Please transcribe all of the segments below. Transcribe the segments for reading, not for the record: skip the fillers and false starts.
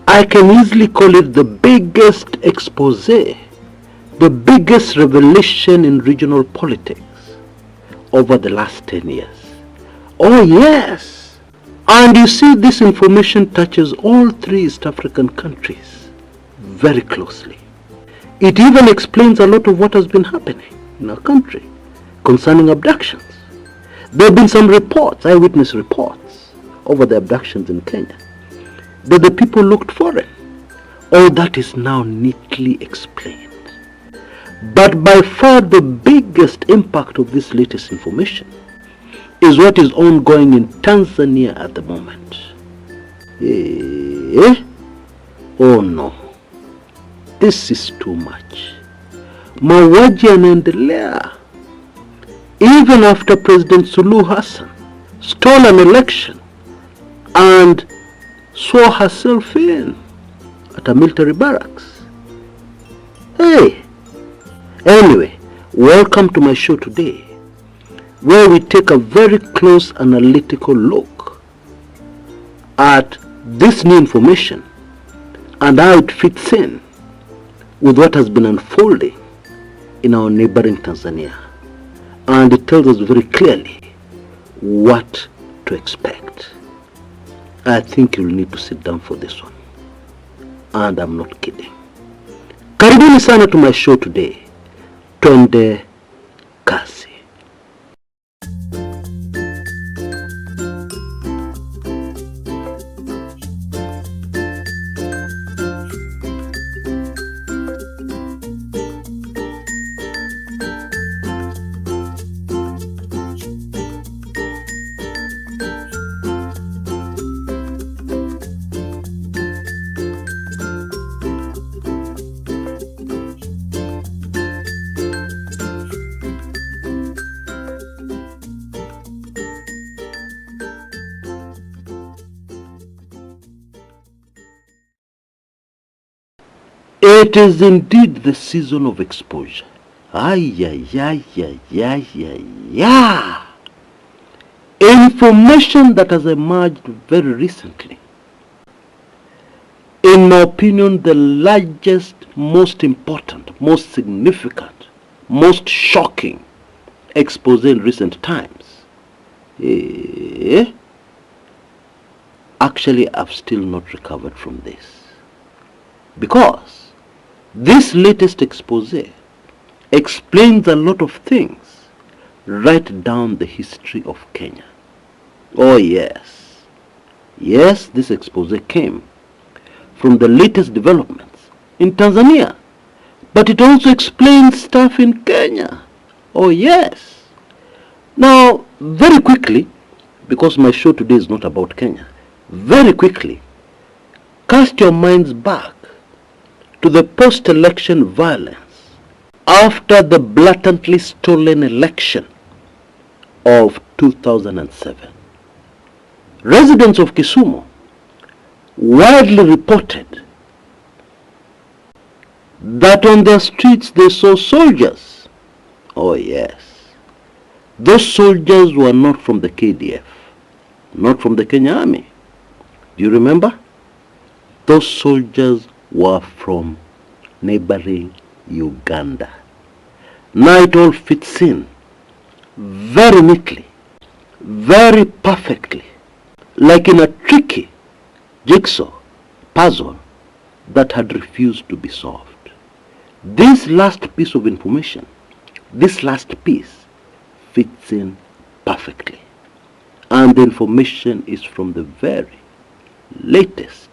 I can easily call it the biggest expose, the biggest revelation in regional politics over the last 10 years. Oh yes! And you see, this information touches all three East African countries very closely. It even explains a lot of what has been happening in our country concerning abductions. There have been some reports, eyewitness reports, over the abductions in Kenya, that the people looked foreign. All that is now neatly explained. But by far the biggest impact of this latest information is what is ongoing in Tanzania at the moment. Oh no, this is too much. Mauaji yanaendelea. Even after President Suluhu Hassan stole an election and swore herself in at a military barracks. Anyway, welcome to my show today, where we take a very close analytical look at this new information and how it fits in with what has been unfolding in our neighboring Tanzania. And it tells us very clearly what to expect. I think you'll need to sit down for this one. And I'm not kidding. Karibuni sana to my show today. Twende kasi. It is indeed the season of exposure. Information that has emerged very recently. In my opinion, the largest, most important, most significant, most shocking expose in recent times. Actually, I've still not recovered from this. Because this latest expose explains a lot of things right down the history of Kenya. Oh yes. Yes, this expose came from the latest developments in Tanzania. But it also explains stuff in Kenya. Oh yes. Now, very quickly, because my show today is not about Kenya, very quickly, cast your minds back to the post-election violence after the blatantly stolen election of 2007. Residents of Kisumu widely reported that on their streets they saw soldiers. Oh yes. Those soldiers were not from the KDF, not from the Kenya Army. Do you remember? Those soldiers were from neighboring Uganda. Now it all fits in very neatly, very perfectly, like in a tricky jigsaw puzzle that had refused to be solved. This last piece of information, this last piece fits in perfectly. And the information is from the very latest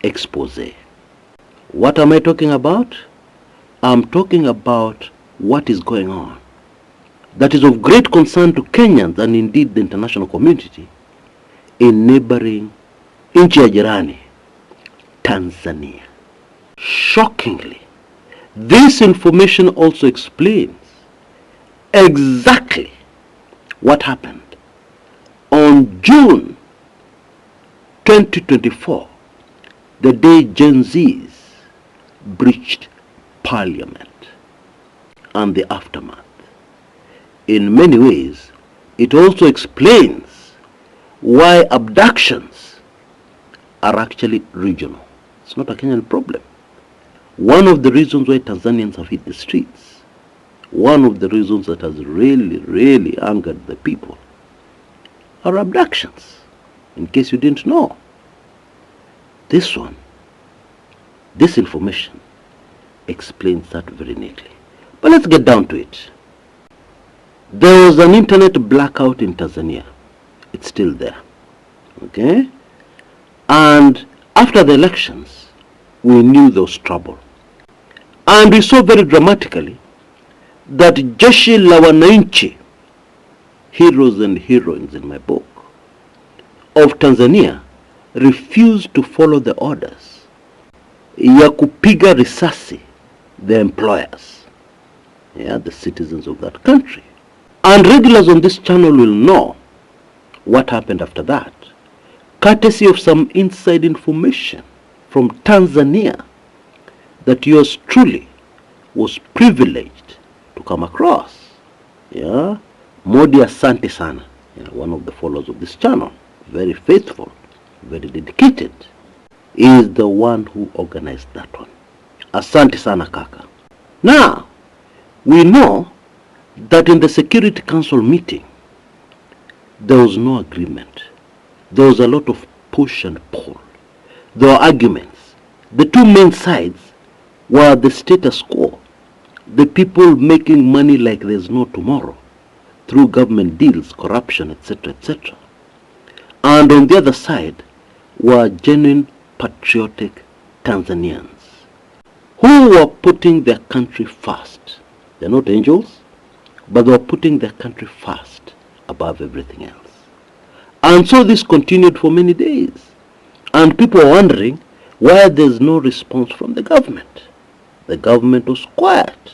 expose. What am I talking about? I'm talking about what is going on that is of great concern to Kenyans and indeed the international community in neighboring nchi ya jirani, Tanzania. Shockingly, this information also explains exactly what happened on June 2024, the day Gen Zs breached Parliament, and the aftermath. In many ways, it also explains why abductions are actually regional, It's not a Kenyan problem. One of the reasons why Tanzanians have hit the streets, one of the reasons that has really, really angered the people, are abductions. In case you didn't know, this information explains that very neatly. But let's get down to it. There was an internet blackout in Tanzania. It's still there. Okay? And after the elections, we knew there was trouble. And we saw very dramatically that Jeshi la Wananchi, heroes and heroines in my book, of Tanzania refused to follow the orders ya kupiga risasi the employers, the citizens of that country. And regulars on this channel will know what happened after that, courtesy of some inside information from Tanzania that yours truly was privileged to come across. Modi asante sana, one of the followers of this channel, very faithful, very dedicated, is the one who organized that one. Asante sana kaka. Now, we know that in the Security Council meeting, there was no agreement. There was a lot of push and pull. There were arguments. The two main sides were the status quo, the people making money like there's no tomorrow through government deals, corruption, etc., etc. And on the other side were genuine patriotic Tanzanians who were putting their country first. They're not angels, but they were putting their country first above everything else. And so this continued for many days. And people were wondering why there's no response from the government. The government was quiet,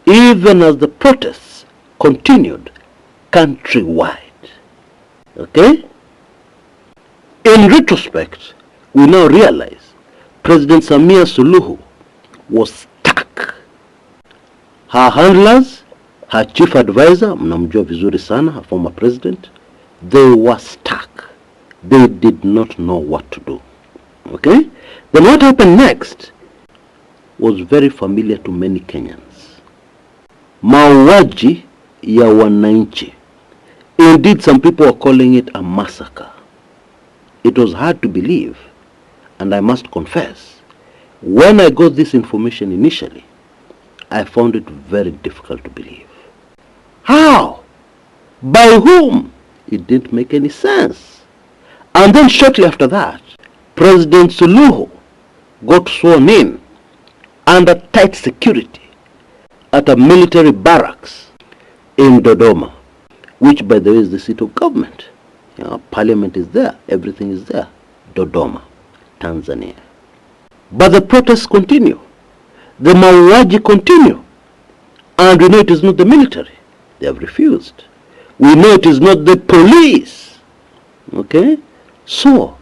even as the protests continued countrywide. Okay? In retrospect, we now realize President Samia Suluhu was stuck. Her handlers, her chief advisor, mnamjua vizuri sana, her former president, they were stuck. They did not know what to do. Okay? Then what happened next was very familiar to many Kenyans. Mauaji ya wananchi. Indeed, some people are calling it a massacre. It was hard to believe, and I must confess, when I got this information initially, I found it very difficult to believe. How? By whom? It didn't make any sense. And then shortly after that, President Suluhu got sworn in under tight security at a military barracks in Dodoma, which by the way is the seat of government. Parliament is there, everything is there. Dodoma, Tanzania. But the protests continue. The mauaji continue. And we know it is not the military. They have refused. We know it is not the police. Okay? So,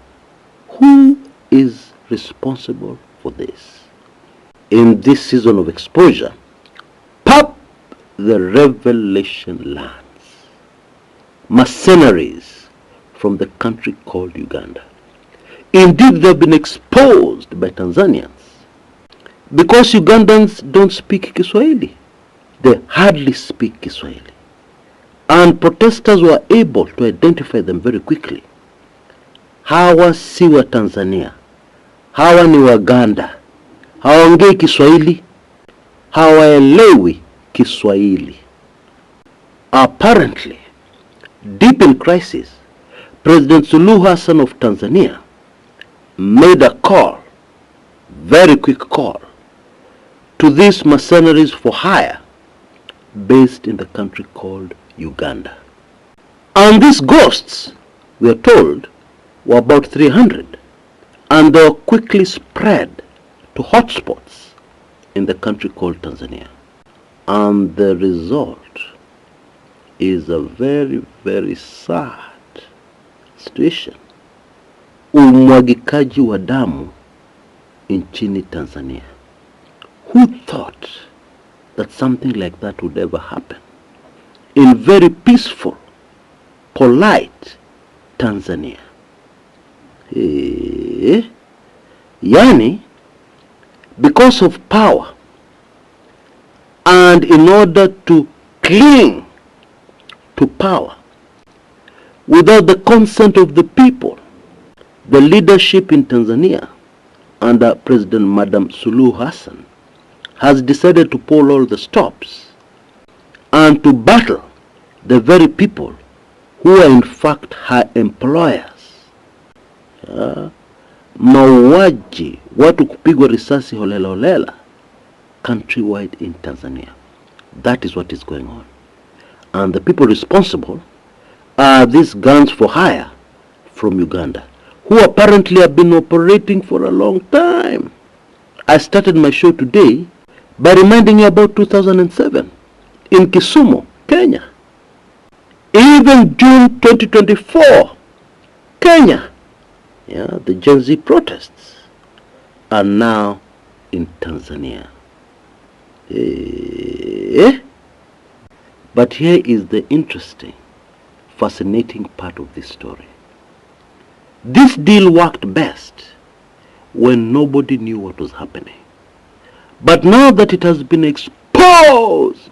who is responsible for this? In this season of exposure, pop, the revelation lands. Mercenaries from the country called Uganda. Indeed, they have been exposed by Tanzanians because Ugandans don't speak Kiswahili. They hardly speak Kiswahili. And protesters were able to identify them very quickly. Hawa si wa Tanzania. Hawa ni Waganda. Hawaongei Kiswahili. Hawaelewi Kiswahili. Apparently, deep in crisis, President Suluhu Hassan of Tanzania made a call, very quick call, to these mercenaries for hire based in the country called Uganda. And these ghosts, we are told, were about 300, and they were quickly spread to hotspots in the country called Tanzania. And the result is a very, very sad situation. Umwagikaji wa damu nchini Tanzania. Who thought that something like that would ever happen in very peaceful, polite Tanzania? Yani, because of power and in order to cling to power without the consent of the people, the leadership in Tanzania under President Madam Suluhu Hassan has decided to pull all the stops and to battle the very people who are in fact her employers. Mauaji, watu kupigwa risasi holela holela countrywide in Tanzania. That is what is going on. And the people responsible are these guns for hire from Uganda, who apparently have been operating for a long time. I started my show today by reminding you about 2007 in Kisumu, Kenya. Even June 2024, Kenya. The Gen Z protests are now in Tanzania. But here is the interesting, fascinating part of this story. This deal worked best when nobody knew what was happening. But now that it has been exposed,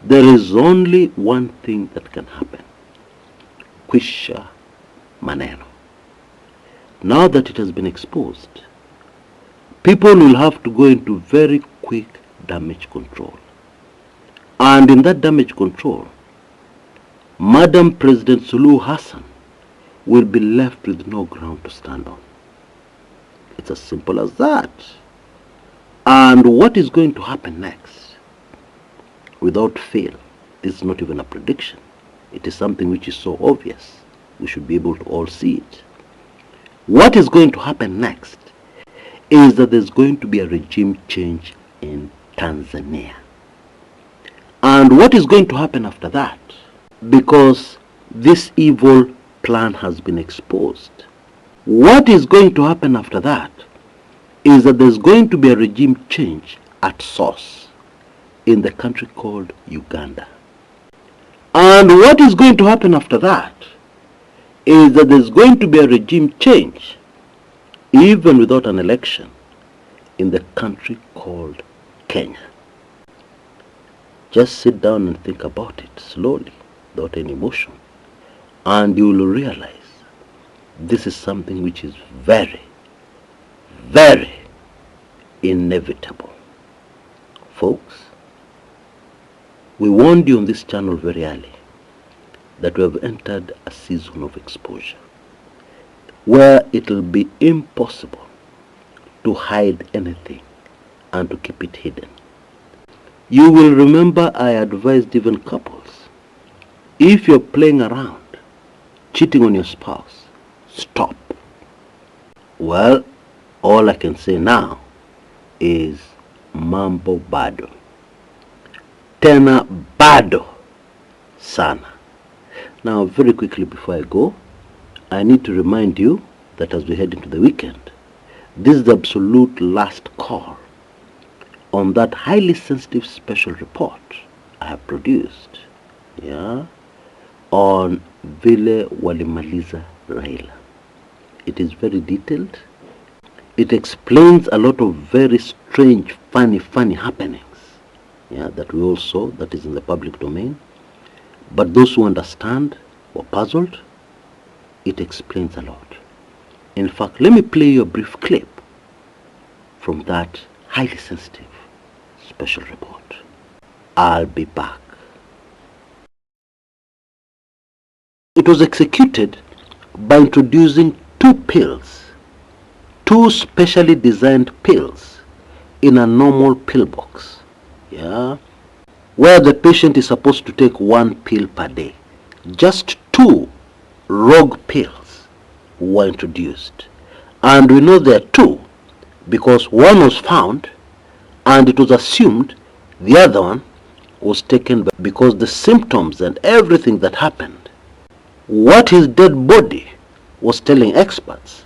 there is only one thing that can happen. Kwisha maneno. Now that it has been exposed, people will have to go into very quick damage control. And in that damage control, Madam President Suluhu Hassan will be left with no ground to stand on. It's as simple as that. And what is going to happen next? Without fail, this is not even a prediction. It is something which is so obvious. We should be able to all see it. What is going to happen next is that there's going to be a regime change in Tanzania. And what is going to happen after that? Because this evil plan has been exposed. What is going to happen after that is that there's going to be a regime change at source in the country called Uganda. And what is going to happen after that is that there's going to be a regime change, even without an election, in the country called Kenya. Just sit down and think about it slowly, without any emotion, and you will realize this is something which is very, very inevitable. Folks, we warned you on this channel very early that we have entered a season of exposure where it will be impossible to hide anything and to keep it hidden. You will remember I advised even couples, if you're playing around, cheating on your spouse, stop. Well, all I can say now is mambo bado. Tena bado sana. Now, very quickly before I go, I need to remind you that as we head into the weekend, this is the absolute last call on that highly sensitive special report I have produced, on vile walimaliza Raila. It is very detailed. It explains a lot of very strange, funny happenings, that we all saw, that is in the public domain. But those who understand or puzzled, it explains a lot. In fact, let me play you a brief clip from that highly sensitive special report. I'll be back. It was executed by introducing two specially designed pills in a normal pill box, where the patient is supposed to take one pill per day. Just two rogue pills were introduced. And we know there are two because one was found and it was assumed the other one was taken because the symptoms and everything that happened, what his dead body was telling experts,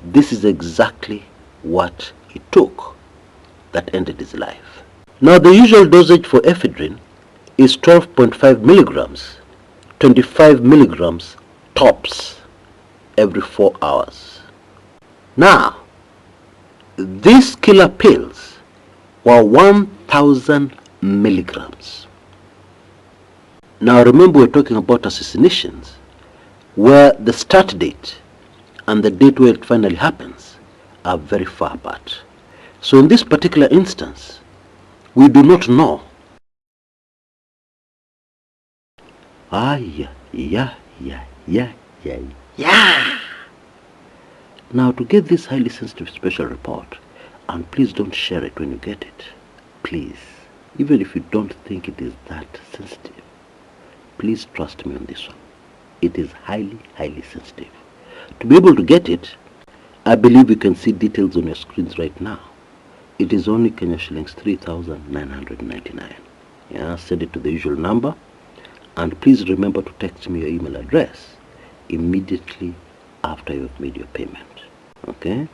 this is exactly what he took that ended his life. Now, the usual dosage for ephedrine is 12.5 milligrams, 25 milligrams tops every 4 hours. Now, These killer pills were 1,000 milligrams. Now remember, we're talking about assassinations where the start date and the date where it finally happens are very far apart. So in this particular instance, we do not know. Yeah. Now to get this highly sensitive special report, and please don't share it when you get it, please, even if you don't think it is that sensitive, please trust me on this one. It is highly sensitive. To be able to get it, I believe you can see details on your screens right now. It is only Kenya shillings 3,999. Yeah, send it to the usual number, and please remember to text me your email address immediately after you've made your payment. Okay,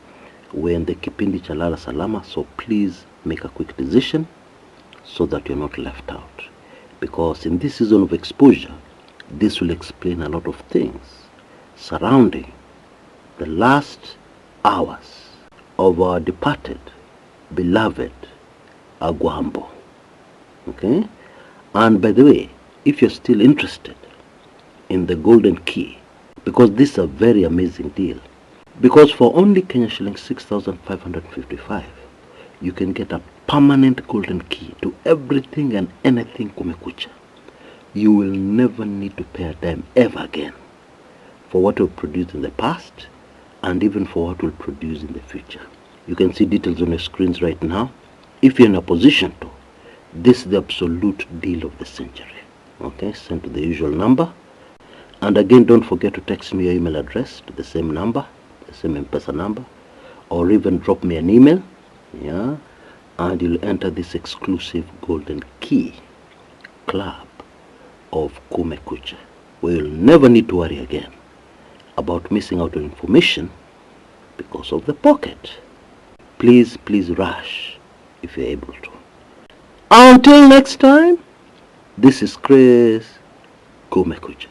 we're in the kipindi cha lala salama, so please make a quick decision so that you're not left out, because in this season of exposure, this will explain a lot of things surrounding the last hours of our departed beloved Agwambo. Okay, and by the way, if you're still interested in the golden key, because this is a very amazing deal, because for only Kenya shillings 6,555, you can get a permanent golden key to everything and anything Kumekucha. You will never need to pay a dime ever again for what we've produced in the past and even for what we'll produce in the future. You can see details on your screens right now. If you're in a position to, this is the absolute deal of the century. Okay, send to the usual number. And again, don't forget to text me your email address to the same number, the same M-Pesa number, or even drop me an email, yeah, and you'll enter this exclusive golden key club of Kumekucha, where you'll never need to worry again about missing out on information because of the pocket. Please rush if you're able to. Until next time, this is Chris Kumekucha.